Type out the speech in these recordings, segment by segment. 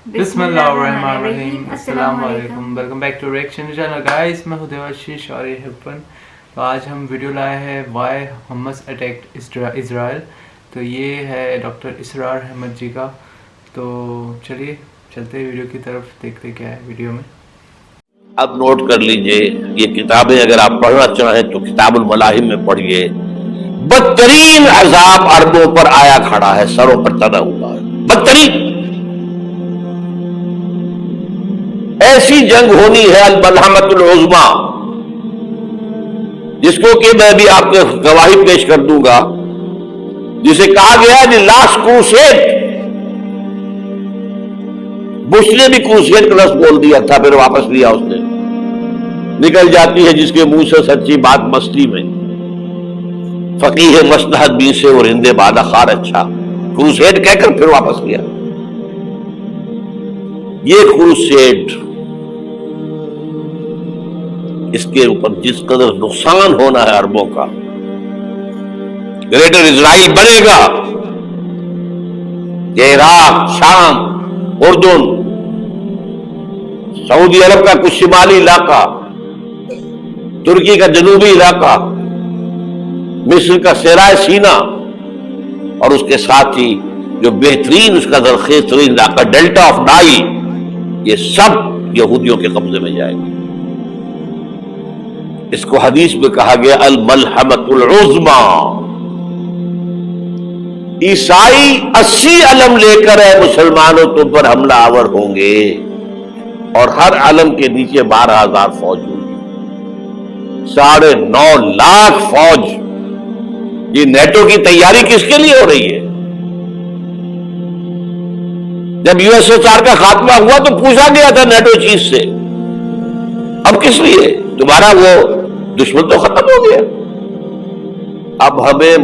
بسم اللہ الرحمن الرحیم. السلام علیکم. Welcome back to reaction channel guys. میں ہوں دیواشیش اور یہ ہپن. تو آج ہم ویڈیو لائے ہیں وائی حماس اٹیکڈ اسرائیل. تو یہ ہے ڈاکٹر اسرار احمد جی کا. تو چلیے چلتے ہیں ویڈیو کی طرف، دیکھتے کیا ہے ویڈیو میں. اب نوٹ کر لیجئے، یہ کتابیں اگر آپ پڑھنا چاہیں تو کتاب الملاحم میں پڑھیے. بدترین عذاب عربوں پر آیا کھڑا ہے، سروں پر تنا ہوا ہے. بدترین ایسی جنگ ہونی ہے الملحمۃ العظمیٰ، جس کو کہ میں بھی آپ کو گواہی پیش کر دوں گا، جسے کہا گیا ہے دی لاسٹ کروسیڈ. بش نے بھی کروسیڈ کا لفظ بول دیا تھا، پھر واپس لیا اس نے. نکل جاتی ہے جس کے منہ سے سچی بات مستی میں. فقیہ مصلحت بی سے اور ہندے بادہ خار اچھا، کروسیڈ کہہ کر پھر واپس لیا. یہ کروسیڈ، اس کے اوپر جس قدر نقصان ہونا ہے عربوں کا، گریٹر اسرائیل بنے گا. یہ عراق، شام، اردن، سعودی عرب کا کچھ شمالی علاقہ، ترکی کا جنوبی علاقہ، مصر کا صحرائے سینا، اور اس کے ساتھ ہی جو بہترین اس کا زرخیز ترین علاقہ ڈیلٹا آف نائل، یہ سب یہودیوں کے قبضے میں جائے گا. اس کو حدیث میں کہا گیا الملحمۃ العظمیٰ. عیسائی 80 علم لے کر ہے مسلمانوں تم پر حملہ آور ہوں گے، اور ہر علم کے نیچے 12,000 فوج ہوگی. 9.5 لاکھ فوج. یہ نیٹو کی تیاری کس کے لیے ہو رہی ہے؟ جب یو ایس ایس آر کا خاتمہ ہوا تو پوچھا گیا تھا نیٹو چیف سے، اب کس لیے؟ تمہارا وہ دشمن تو ختم ہو گیا. اب ہمیں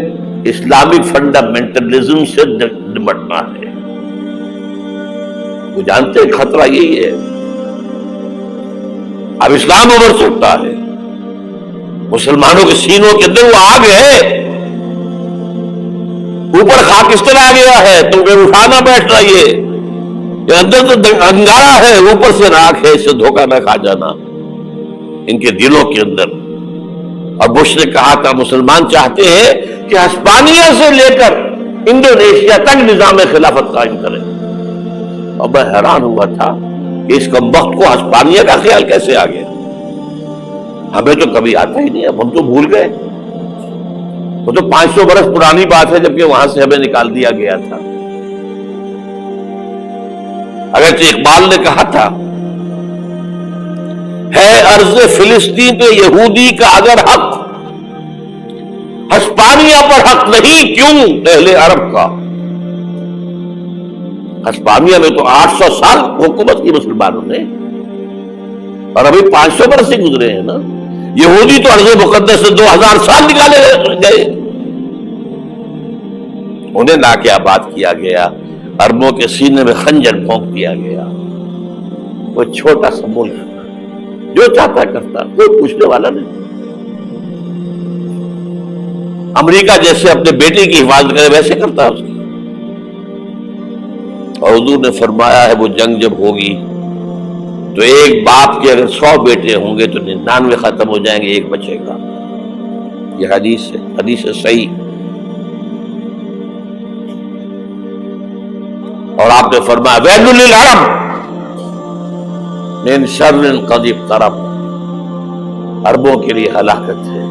اسلامک فنڈامنٹلزم سے نمٹنا ہے. وہ جانتے ہیں خطرہ یہی ہے. اب اسلام ابھر سکتا ہے. مسلمانوں کے سینوں کے اندر وہ آگ ہے، اوپر خاک اس طرح آ گیا ہے، تم پھر اٹھانا بیٹھ رہی ہے. یہ اندر تو انگارا ہے، اوپر سے راکھ ہے، اس سے دھوکہ نہ کھا جانا ان کے دلوں کے اندر. اور بش نے کہا تھا مسلمان چاہتے ہیں کہ ہسپانیہ سے لے کر انڈونیشیا تک نظام خلافت قائم کریں. اور میں حیران ہوا تھا کہ اس کمبخت کو ہسپانیہ کا خیال کیسے آ گیا. ہمیں تو کبھی آتا ہی نہیں، اب ہم تو بھول گئے. وہ تو 500 برس پرانی بات ہے، جبکہ وہاں سے ہمیں نکال دیا گیا تھا. اگرچہ اقبال نے کہا تھا ہے ارض فلسطین پہ یہودی کا اگر حق، ہسپانیہ پر حق نہیں کیوں اہل عرب کا. ہسپانیہ میں تو 800 سال حکومت کی مسلمانوں نے، اور ابھی 500 برس سے گزرے ہیں نا. یہودی تو ارض مقدس سے 2000 سال نکالے گئے. انہیں لا کے آباد کیا گیا، عربوں کے سینے میں خنجر پھونک دیا گیا. وہ چھوٹا سا ملک جو چاہتا کرتا، کوئی پوچھنے والا نہیں. امریکہ جیسے اپنے بیٹے کی حفاظت کرے ویسے کرتا ہے اس کی. اور حضور نے فرمایا ہے وہ جنگ جب ہوگی تو ایک باپ کے اگر 100 بیٹے ہوں گے تو 99 ختم ہو جائیں گے، ایک بچے گا. یہ حدیث ہے، حدیث ہے صحیح. اور آپ نے فرمایا ویل للعرب من شر قد اقترب. عربوں کے لیے ہلاکت ہے،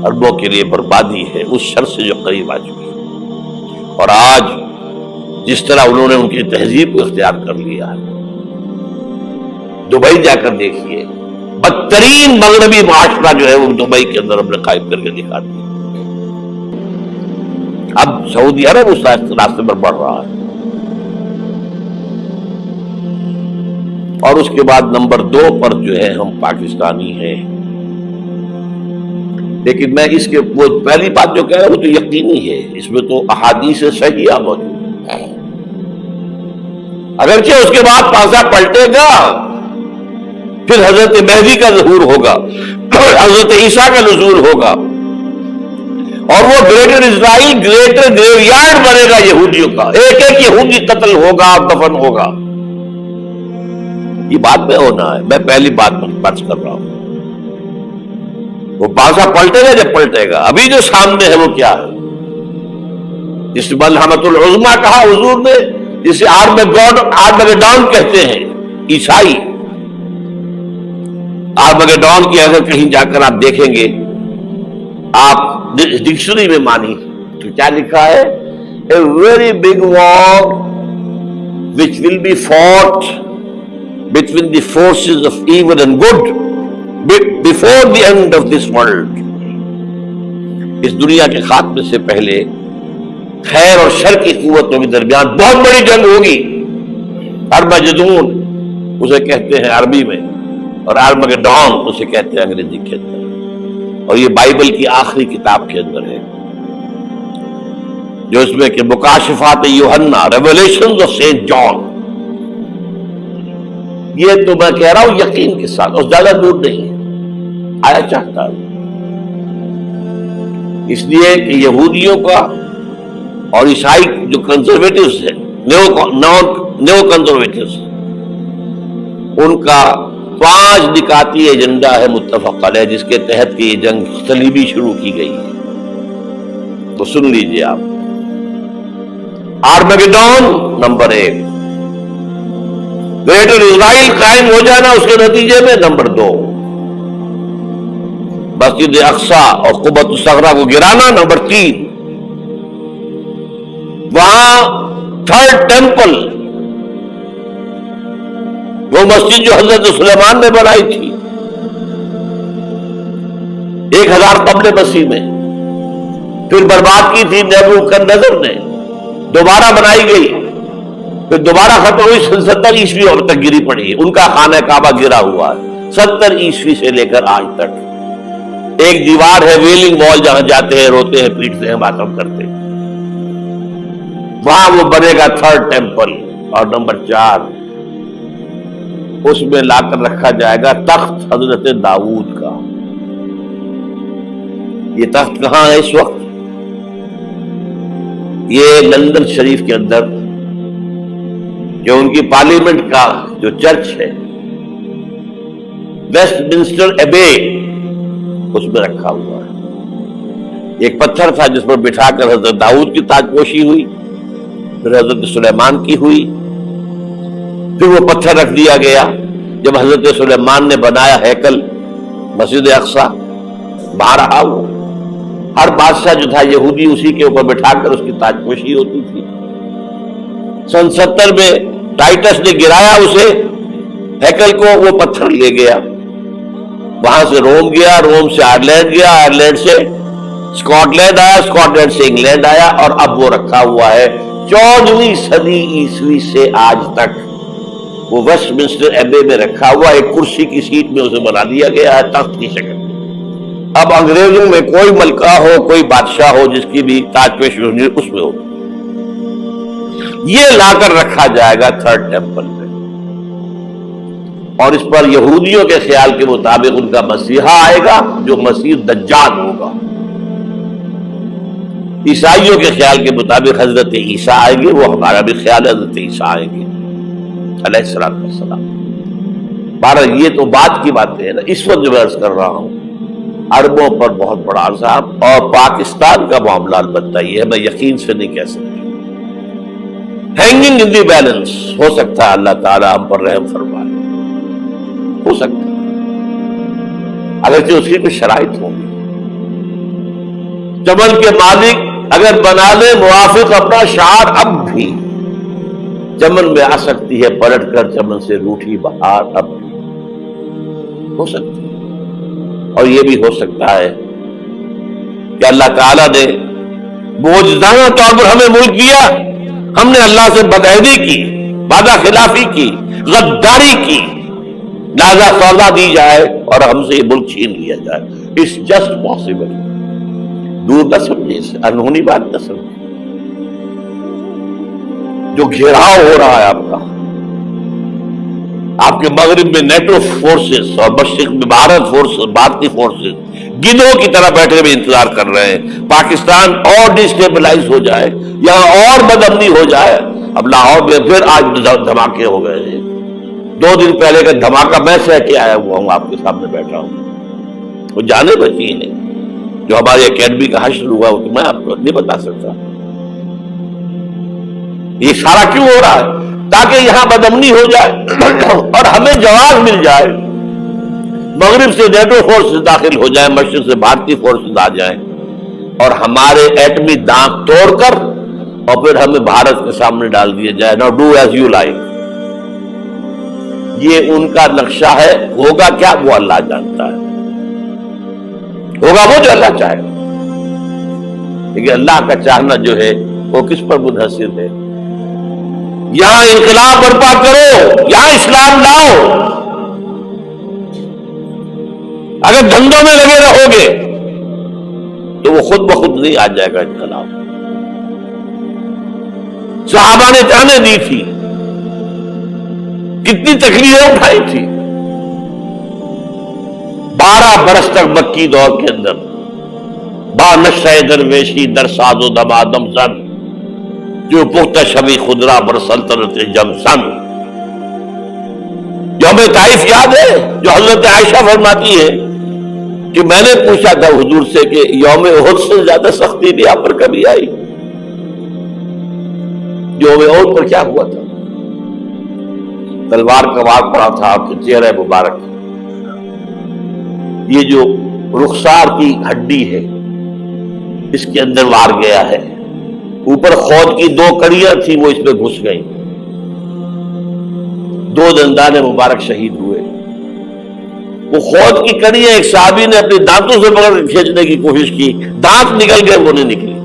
عربوں کے لیے بربادی ہے اس شر سے جو قریب آ چکی. اور آج جس طرح انہوں نے ان کی تہذیب کو اختیار کر لیا ہے، دبئی جا کر دیکھیے، بدترین مغربی معاشرہ جو ہے وہ دبئی کے اندر ہم نے قائم کر کے دکھا دیا. اب سعودی عرب اس راستے پر بڑھ رہا ہے. اور اس کے بعد نمبر 2 پر جو ہے ہم پاکستانی ہیں. لیکن میں اس کے وہ پہلی بات جو کہہ رہا ہوں وہ تو یقینی ہے، اس میں تو احادیث صحیحہ موجود ہے. اگرچہ اس کے بعد پانسا پلٹے گا، پھر حضرت مہدی کا ظہور ہوگا، حضرت عیسیٰ کا نزول ہوگا. اور وہ گریٹر اسرائیل گریٹر گریویارڈ بنے گا یہودیوں کا، ایک ایک یہودی قتل ہوگا اور دفن ہوگا. یہ بات میں ہونا ہے، میں پہلی بات بات کر رہا ہوں. وہ پاسا پلٹے گا جب پلٹے گا. ابھی جو سامنے ہے وہ کیا ہے؟ جس ملحمۃ العظمیٰ کہا حضور نے، جسے آرمگیڈون کہتے ہیں عیسائی. آرمگیڈون کی اگر کہیں جا کر آپ دیکھیں گے، آپ ڈکشنری میں مانی تو کیا لکھا ہے؟ A very big war which will be fought between the forces of evil and good before the end of this world. اس دنیا کے خاتمے سے پہلے خیر اور شر کی قوتوں کے درمیان بہت بڑی جنگ ہوگی. ارمجدون اسے کہتے ہیں عربی میں، اور آرمگیڈون اسے کہتے ہیں انگریزی کے اندر. اور یہ بائبل کی آخری کتاب کے اندر ہے، جو اس میں کہ مکاشفات یوحنا، ریویلیشنز آف سینٹ جان. یہ تو میں کہہ رہا ہوں یقین کے ساتھ، اور زیادہ دور نہیں ہے، آیا چاہتا ہوں. اس لیے کہ یہودیوں کا اور عیسائی جو کنزرویٹوز ہیں، نیو کنزرویٹوز، ان کا 5 نکاتی ایجنڈا ہے متفق علیہ، جس کے تحت کہ یہ جنگ صلیبی شروع کی گئی ہے. تو سن لیجئے آپ. آرمگیڈون نمبر 1، گریٹر اسرائیل قائم ہو جانا اس کے نتیجے میں نمبر 2، مسجد اقصی اور قبۃ الصغریٰ کو گرانا نمبر 3، وہاں تھرڈ ٹیمپل، وہ مسجد جو حضرت سلیمان نے بنائی تھی 1000 قبل مسیح میں، پھر برباد کی تھی نیبوکدنیزر نے، دوبارہ بنائی گئی، پھر دوبارہ ختم ہوئی 70 عیسوی اور تک گری پڑی. ان کا خانہ کعبہ گرا ہوا ہے 70 عیسوی سے لے کر آج تک. ایک دیوار ہے ویلنگ وال، جہاں جاتے ہیں، روتے ہیں، پیٹتے ہیں، ماتم کرتے ہیں. وہاں وہ بنے گا تھرڈ ٹیمپل. اور نمبر 4، اس میں لا کر رکھا جائے گا تخت حضرت داؤد کا. یہ تخت کہاں ہے اس وقت؟ یہ لندن شریف کے اندر جو ان کی پارلیمنٹ کا جو چرچ ہے، ویسٹ منسٹر ایبے، اس میں رکھا ہوا ہے. ایک پتھر تھا جس پر بٹھا کر حضرت داؤد کی تاج پوشی ہوئی، پھر حضرت سلیمان کی ہوئی، پھر وہ پتھر رکھ دیا گیا جب حضرت سلیمان نے بنایا ہیکل مسجد اقصی. باہر رہا وہ، ہر بادشاہ جو تھا یہودی اسی کے اوپر بٹھا کر اس کی تاج پوشی ہوتی تھی. سن 70 میں ٹائٹس نے گرایا اسے ہیکل کو، وہ پتھر لے گیا، وہاں سے روم گیا، روم سے آئرلینڈ گیا، آئرلینڈ سے اسکاٹ لینڈ آیا، اسکاٹ لینڈ سے انگلینڈ آیا، اور اب وہ رکھا ہوا ہے 14ویں صدی عیسوی سے آج تک. وہ ویسٹ منسٹر ایبے میں رکھا ہوا، ایک کرسی کی سیٹ میں اسے بنا دیا گیا ہے تخت کی شکل. اب انگریزوں میں کوئی ملکہ ہو، کوئی بادشاہ ہو جس کی بھی تاج پوشی ہونی اس میں ہو، یہ لا کر رکھا جائے گا تھرڈ ٹیمپل میں. اور اس پر یہودیوں کے خیال کے مطابق ان کا مسیحا آئے گا جو مسیح دجال ہوگا. عیسائیوں کے خیال کے مطابق حضرت عیسیٰ آئیں گے، وہ ہمارا بھی خیال ہے حضرت عیسیٰ آئیں گے علیہ السلام. بارہ یہ تو بات کی باتیں ہیں نا. اس وقت جو میں عرض کر رہا ہوں عربوں پر بہت بڑا عذاب، اور پاکستان کا معاملہ البتہ یہ ہے، میں یقین سے نہیں کہہ سکتا. ہینگنگ ان دی بیلنس، ہو سکتا ہے اللہ تعالیٰ ہم پر رحم فرمائے، ہو سکتا ہے، اگرچہ اس کی کچھ شرائط ہوگی. چمن کے مالک اگر بنا لے موافق اپنا شعار، اب بھی چمن میں آ سکتی ہے پلٹ کر چمن سے روٹھی بہار، اب بھی ہو سکتی ہے. اور یہ بھی ہو سکتا ہے کہ اللہ تعالیٰ نے معجزانہ طور پر ہمیں ملک دیا، ہم نے اللہ سے بدعہدی کی، وعدہ خلافی کی، غداری کی، لہذا سزا دی جائے اور ہم سے یہ ملک چھین لیا جائے. It's just possible. دور نہ سمجھے، اسے انہونی بات نہ سمجھے. جو گھیراؤ ہو رہا ہے آپ کا، آپ کے مغرب میں نیٹو فورسز اور مشرق میں بھارتی فورسز گدھوں کی طرح بیٹھے ہوئے انتظار کر رہے ہیں پاکستان اور ڈسٹیبلائز ہو جائے، یہاں اور بدامنی ہو جائے۔ اب لاہور میں پھر آج دھماکے ہو گئے ہیں، 2 دن پہلے کا دھماکہ میں سہ کے آیا ہوا ہوں، آپ کے سامنے بیٹھا ہوں۔ وہ جانیں بچی ہیں جو ہماری اکیڈمی کا حشر ہوا وہ تو میں آپ کو نہیں بتا سکتا۔ یہ سارا کیوں ہو رہا ہے؟ تاکہ یہاں بدامنی ہو جائے اور ہمیں جواز مل جائے، مغرب سے نیٹو فورسز داخل ہو جائیں، مشرق سے بھارتی فورسز آ جائیں اور ہمارے ایٹمی دانت توڑ کر اور پھر ہمیں بھارت کے سامنے ڈال دیا جائے۔ Now do as you like۔ یہ ان کا نقشہ ہے، ہوگا کیا وہ اللہ جانتا ہے، ہوگا وہ جو اللہ چاہے، لیکن اللہ کا چاہنا جو ہے وہ کس پر منحصر ہے؟ یہاں انقلاب برپا کرو، یہاں اسلام لاؤ۔ اگر دھندوں میں لگے رہو گے تو وہ خود بخود نہیں آ جائے گا انقلاب۔ صحابہ نے جانیں دی تھی، کتنی تکلیفیں اٹھائی تھی، 12 برس تک مکی دور کے اندر با نشہ درویشی در ساز و دمادم زن، جو پختہ شبی خدرا بر سلطنت جم سن۔ یوم طائف یاد ہے جو حضرت عائشہ فرماتی ہے کہ میں نے پوچھا تھا حضور سے کہ یوم احد سے زیادہ سختی بھی آپ پر کبھی آئی؟ یوم احد پر کیا ہوا تھا؟ تلوار کا وار پڑا تھا آپ کے چہرہ مبارک، یہ جو رخسار کی ہڈی ہے اس کے اندر وار گیا ہے، اوپر خود کی 2 کڑیاں تھی وہ اس میں گھس گئیں، 2 دندان مبارک شہید ہوئے۔ وہ خود کی کڑیاں ایک صحابی نے اپنے دانتوں سے پکڑ کے کھینچنے کی کوشش کی، دانت نکل گئے، وہ نہیں نکلی،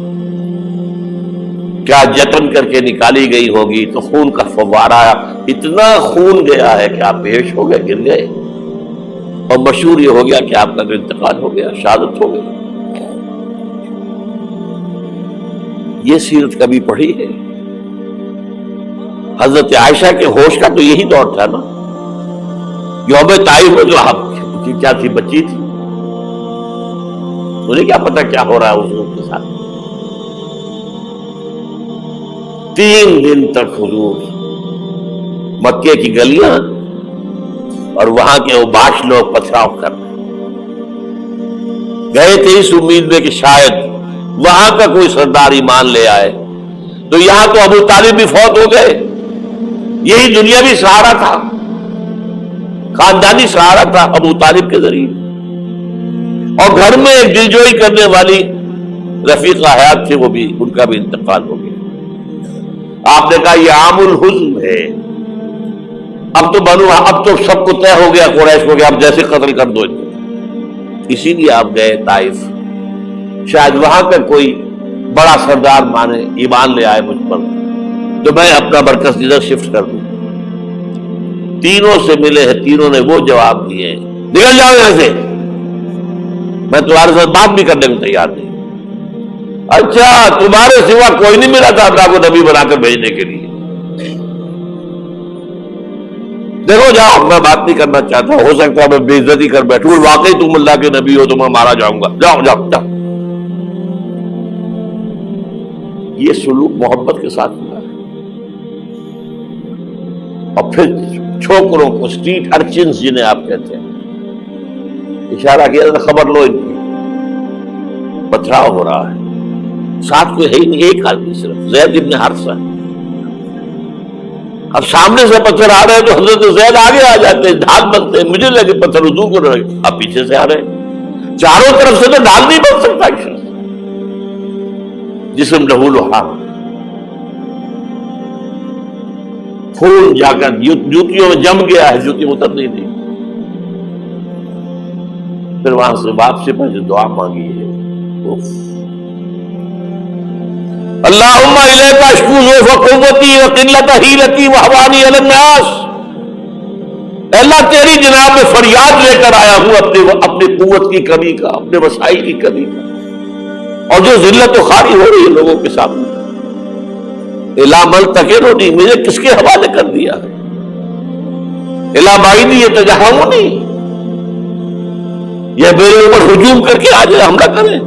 کیا جتن کر کے نکالی گئی ہوگی تو خون کا فوارہ، اتنا خون گیا ہے کہ آپ بے ہوش ہو گئے، گر گئے، اور مشہور یہ ہو گیا کہ آپ کا انتقال ہو گیا، شہادت ہو گئی۔ یہ سیرت کبھی پڑھی ہے؟ حضرت عائشہ کے ہوش کا تو یہی دور تھا نا، یوم طائف میں جو آپ کیا تھی، بچی تھی، انہیں کیا پتا کیا ہو رہا ہے اس کے ساتھ۔ 3 دن تک حضور مکے کی گلیاں اور وہاں کے اوباش لوگ پتھراؤ کر گئے تھے اس امید میں کہ شاید وہاں کا کوئی سردار ایمان لے آئے، تو یہاں تو ابو طالب بھی فوت ہو گئے، یہی دنیاوی سہارا تھا، خاندانی سہارا تھا ابو طالب کے ذریعے، اور گھر میں ایک دلجوئی کرنے والی رفیقہ حیات تھی، وہ بھی ان کا بھی انتقال ہو گیا۔ آپ نے کہا یہ عام الحزن ہے، اب تو سب کو طے ہو گیا قریش کو کہ اب جیسے قتل کر دو، اسی لیے آپ گئے طائف، شاید وہاں کا کوئی بڑا سردار مانے ایمان لے آئے مجھ پر تو میں اپنا مرکز ادھر شفٹ کر دوں۔ تینوں سے ملے ہیں، تینوں نے وہ جواب دیے، نکل جاؤ یہاں سے، میں تمہارے ساتھ بات بھی کرنے کو تیار نہیں۔ اچھا تمہارے سوا کوئی نہیں ملا تھا اللہ کو نبی بنا کر بھیجنے کے لیے؟ دیکھو جاؤ، میں بات نہیں کرنا چاہتا، ہو سکتا ہے میں بے عزتی کر بیٹھوں، واقعی تم اللہ کے نبی ہو تو میں مارا جاؤں گا، جاؤ جاؤ جاؤ۔ یہ سلوک محبت کے ساتھ ہوا ہے۔ اور پھر چھوکروں کو، اسٹریٹ ارچنز جنہیں آپ کہتے ہیں، اشارہ کیا تھا خبر لو ان کی، پتھراؤ ہو رہا ہے، ساتھ کوئی ہے ہی نہیں، ایک آدمی صرف زید ابن حارثہ۔ اب سامنے سے پتھر آ رہے ہیں تو حضرت زید آگے آ جاتے ہیں، ڈھال بنتے ہیں، مجھے لگے پتھر رجوع کر رہے، اب پیچھے سے آ رہے ہیں، چاروں طرف سے تو ڈھال نہیں بن سکتا جسم لہو لحام، خون جا کر جوتیوں میں جم گیا ہے، جوتی اتر نہیں تھی۔ پھر وہاں سے واپسی پر جو دعا مانگی ہے، اللہم الیک اشکو ضعف قوتی وقلت حیلتی وہوانی علی الناس، اللہ تیری جناب میں فریاد لے کر آیا ہوں اپنی قوت کی کمی کا، اپنے وسائل کی کمی کا، اور جو ذلت و خواری ہو رہی ہے لوگوں کے سامنے، الا من تکلنی، مجھے کس کے حوالے کر دیا ہے؟ الا بعید یہ تجاہمونی، یہ میرے اوپر ہجوم کر کے آج حملہ کریں،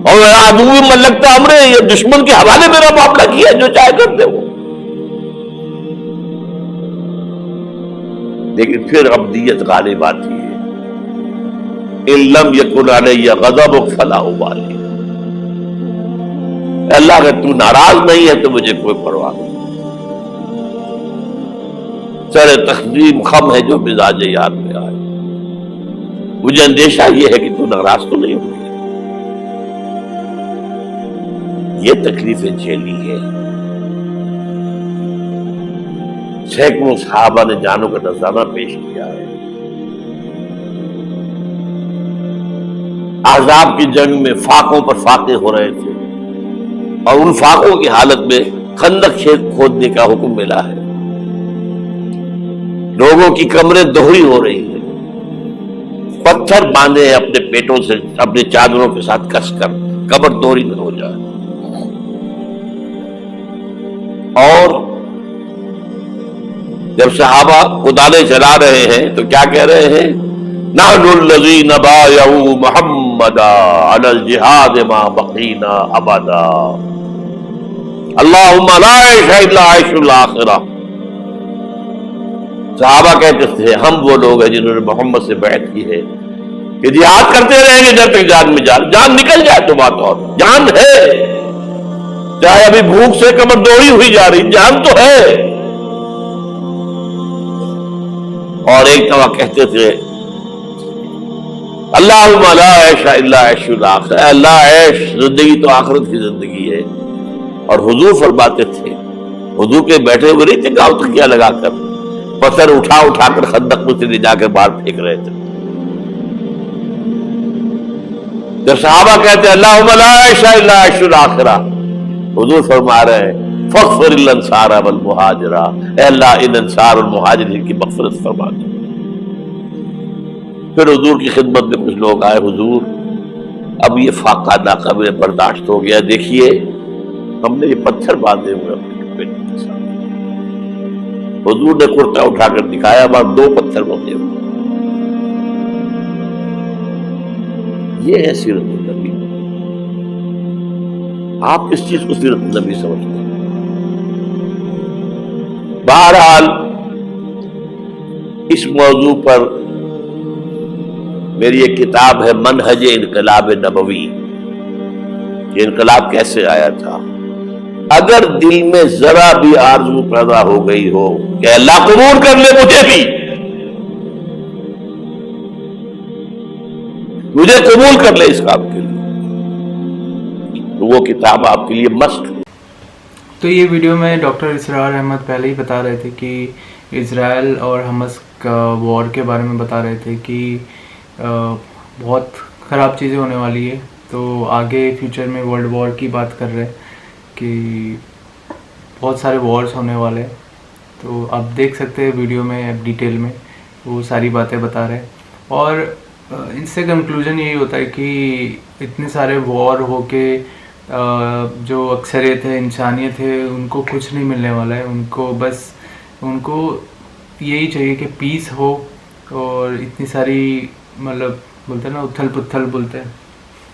اور عدو من لگتا امرے، یہ دشمن کے حوالے میرا معاملہ کیا، جو چاہے کرتے وہ۔ لیکن پھر ابدیت غالب آتی ہے، ان لم یکن علی غضبک فلا ابالی، اللہ اگر تو ناراض نہیں ہے تو مجھے کوئی پرواہ نہیں، سر تقدیم خم ہے جو مزاج یار میں آئے، مجھے اندیشہ یہ ہے کہ تو ناراض تو نہیں ہوگی۔ یہ تکلیفیں جھیلی ہے، سینکڑوں صحابہ نے جانوں کا نذرانہ پیش کیا ہے، احزاب کی جنگ میں فاقوں پر فاقے ہو رہے تھے، اور ان فاقوں کی حالت میں خندق کھودنے کا حکم ملا ہے، لوگوں کی کمریں دوہری ہو رہی ہیں، پتھر باندھے ہیں اپنے پیٹوں سے، اپنے چادروں کے ساتھ کس کر کمر دوہری نہ ہو جائے۔ اور جب صحابہ کدالیں چلا رہے ہیں تو کیا کہہ رہے ہیں؟ نحن الذین بایعوا محمدا علی الجہاد ما بقینا ابدا، اللہم لا عیش الا عیش الاخرہ۔ صحابہ کہتے تھے ہم وہ لوگ ہیں جنہوں نے محمد سے بیعت کی ہے کہ جہاد کرتے رہیں گے جب تک جان میں جان نکل جائے تو بات اور، جان ہے، چاہے ابھی بھوک سے کمر دوڑی ہوئی جا رہی، جان تو ہے۔ اور ایک دفعہ کہتے تھے اللہم لا عیش الا عیش الاخرہ، اے اللہ عیش زندگی تو آخرت کی زندگی ہے۔ اور حضور فرماتے تھے، حضور کے بیٹھے ہوئے نہیں تھے گاؤں تکیہ لگا کر، پتھر اٹھا اٹھا کر خندق میں سے لے جا کے باہر پھینک رہے تھے۔ جب صحابہ کہتے اللہم لا عیش الا عیش الاخرہ، حضور فرما رہے ہیں فاغفر للانصار والمہاجرہ، اے اللہ ان انصار اور مہاجرین کی مغفرت فرما دو۔ پھر حضور کی خدمت میں کچھ لوگ آئے، حضور اب یہ فاقہ ناقابل برداشت ہو گیا، دیکھیے ہم نے یہ پتھر باندھے ہوئے اپنے پیٹ کے ساتھ۔ حضور نے کرتا اٹھا کر دکھایا، وہاں 2 پتھر باندھے ہوئے۔ یہ ہے سیرت النبی۔ آپ کس چیز کو سیرت النبی سمجھتے ہیں؟ بہرحال اس موضوع پر میری ایک کتاب ہے منہج انقلاب نبوی، کہ انقلاب کیسے آیا تھا۔ اگر دل میں ذرا بھی آرزو پیدا ہو گئی ہو کہ اللہ قبول کر لے مجھے قبول کر لے اس کام کے لیے، تو وہ کتاب آپ کے لیے مست ہے۔ تو یہ ویڈیو میں ڈاکٹر اسرار احمد پہلے ہی بتا رہے تھے کہ اسرائیل اور حماس کا وار کے بارے میں بتا رہے تھے کہ بہت خراب چیزیں ہونے والی ہے، تو آگے فیوچر میں ورلڈ وار کی بات کر رہے کہ بہت سارے وارز ہونے والے ہیں۔ تو آپ دیکھ سکتے ہیں ویڈیو میں ڈیٹیل میں وہ ساری باتیں بتا رہے ہیں، اور ان سے کنکلوژن یہی ہوتا ہے کہ اتنے سارے وار ہو کے جو اکثریت ہے، انسانیت ہے، ان کو کچھ نہیں ملنے والا ہے، ان کو یہی چاہیے کہ پیس ہو، اور اتنی ساری مطلب بولتے ہیں نا اتھل پتھل بولتے ہیں،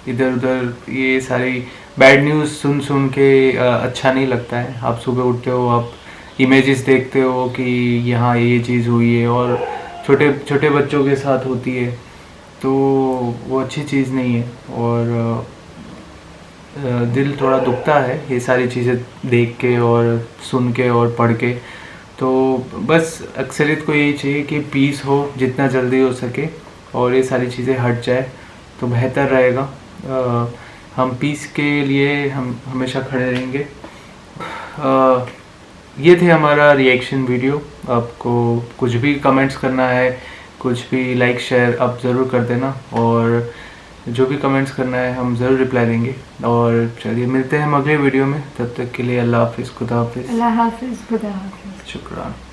ادھر ادھر یہ ساری بیڈ نیوز سن کے اچھا نہیں لگتا ہے۔ آپ صبح اٹھتے ہو، آپ امیجز دیکھتے ہو کہ یہاں یہ چیز ہوئی ہے، اور چھوٹے بچوں کے ساتھ ہوتی ہے، تو وہ اچھی چیز نہیں ہے، اور دل تھوڑا دکھتا ہے یہ ساری چیزیں دیکھ کے اور سن کے اور پڑھ کے۔ تو بس اکثریت کو یہی چاہیے کہ پیس ہو جتنا جلدی ہو سکے، اور یہ ساری چیزیں ہٹ جائے تو بہتر رہے گا۔ ہم پیس کے لیے ہم ہمیشہ کھڑے رہیں گے۔ یہ تھے ہمارا ریئیکشن ویڈیو۔ آپ کو کچھ بھی کمنٹس کرنا ہے، کچھ بھی لائک شیئر آپ ضرور کر دینا، اور جو بھی کمنٹس کرنا ہے ہم ضرور رپلائی دیں گے۔ اور چلیے ملتے ہیں ہم اگلے ویڈیو میں، تب تک کے لیے اللہ حافظ، خدا حافظ، اللہ حافظ، خدا حافظ، شکریہ۔